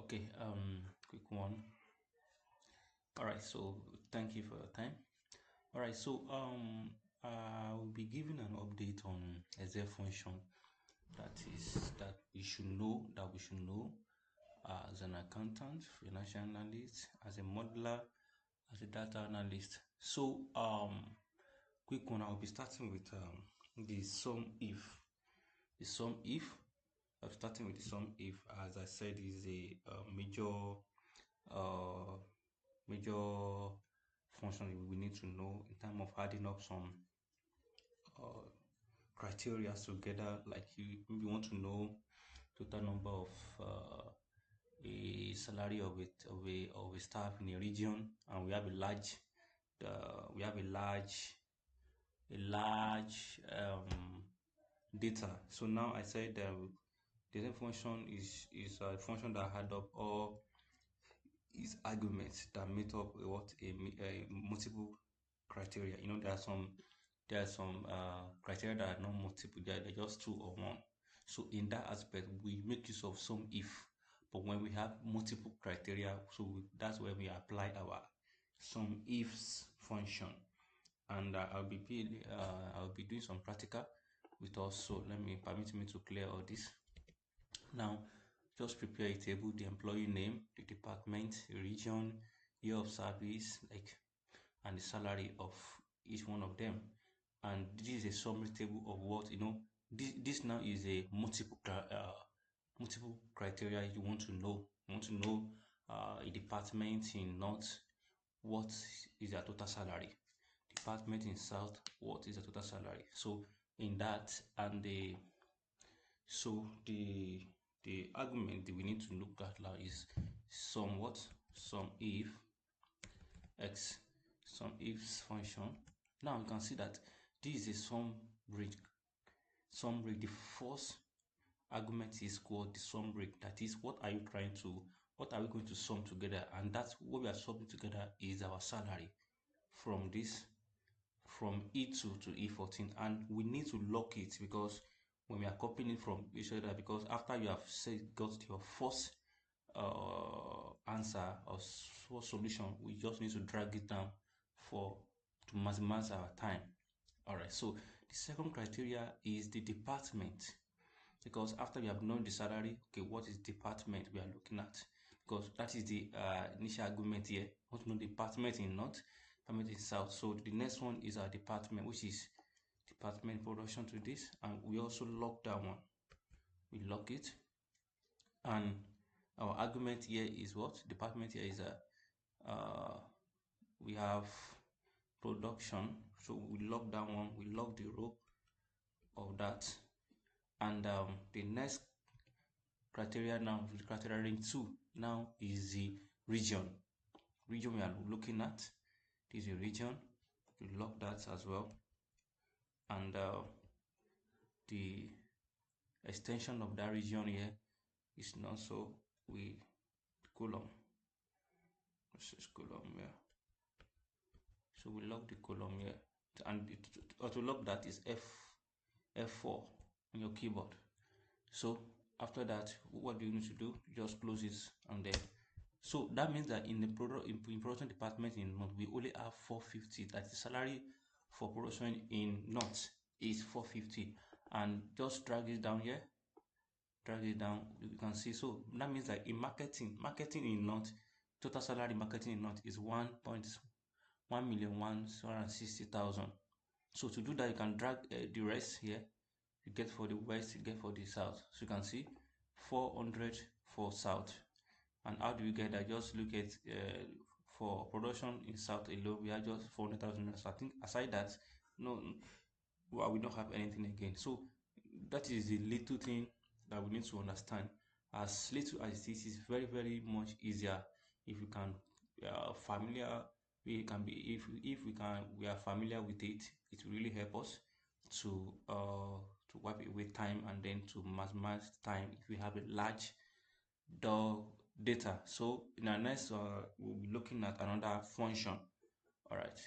Okay, quick one. All right, so thank you for your time. All right, so I will be giving an update on Excel function that we should know as an accountant, financial analyst, as a modeler, as a data analyst. So quick one, I'll be starting with the sum if. The sum if. I'm starting with the sum if, as I said, is a uh, major function we need to know in terms of adding up some uh, criteria together. Like you want to know total number of a salary of a staff in a region, and we have a large data. So now I said the same function is a function that add up all is arguments that meet up a multiple criteria. You know, there are some criteria that are not multiple, they're just two or one. So in that aspect, we make use of some if. But when we have multiple criteria, that's where we apply our some ifs function. And I'll be doing some practical with us. So permit me to clear all this. Now, just prepare a table, the employee name, the department, the region, year of service, and the salary of each one of them. And this is a summary table of what, this now is a multiple criteria you want to know. You want to know a department in North, what is their total salary? Department in South, what is the total salary? So in that, and the argument that we need to look at now is some if x some ifs function. Now you can see that this is a sum break. The first argument is called the sum break. That is, what are we going to sum together? And that's what we are summing together is our salary from this from E2 to E14, and we need to lock it because when we are copying it from each other, because after you have got your first answer or solution, we just need to drag it down for to maximize our time. All right, so the second criteria is the department, because after we have known the salary, okay, what is department we are looking at? Because that is the initial argument here. We want to know the department in North, department in South. So the next one is our department, which is department production to this, and we also lock that one. We lock it, and our argument here is what? Department here is we have production, so we lock that one. We lock the row of that, and the next criteria now, criteria ring 2 now is the region we are looking at. This is a region, you lock that as well, and the extension of that region here is not, so we column, this is column here, so we lock the column here, and to lock that is F4 on your keyboard. So after that, what do you need to do? Just close it, and then so that means that in the production department in North, we only have 450. That the salary for production in North is 450, and just drag it down here, drag it down, you can see. So that means that in marketing in North, total salary marketing in North is 1,160,000. So to do that, you can drag the rest here. You get for the West, you get for the South. So you can see 400 for South. And how do you get that? Just look at for production in South alone, we are just 400,000. So I think aside that, no, well, we don't have anything again. So that is the little thing that we need to understand. As little as this is very, very much easier if you can familiar. We can be if we are familiar with it. It will really help us to wipe away time, and then to maximize time if we have a large data. So in our next we'll be looking at another function. All right.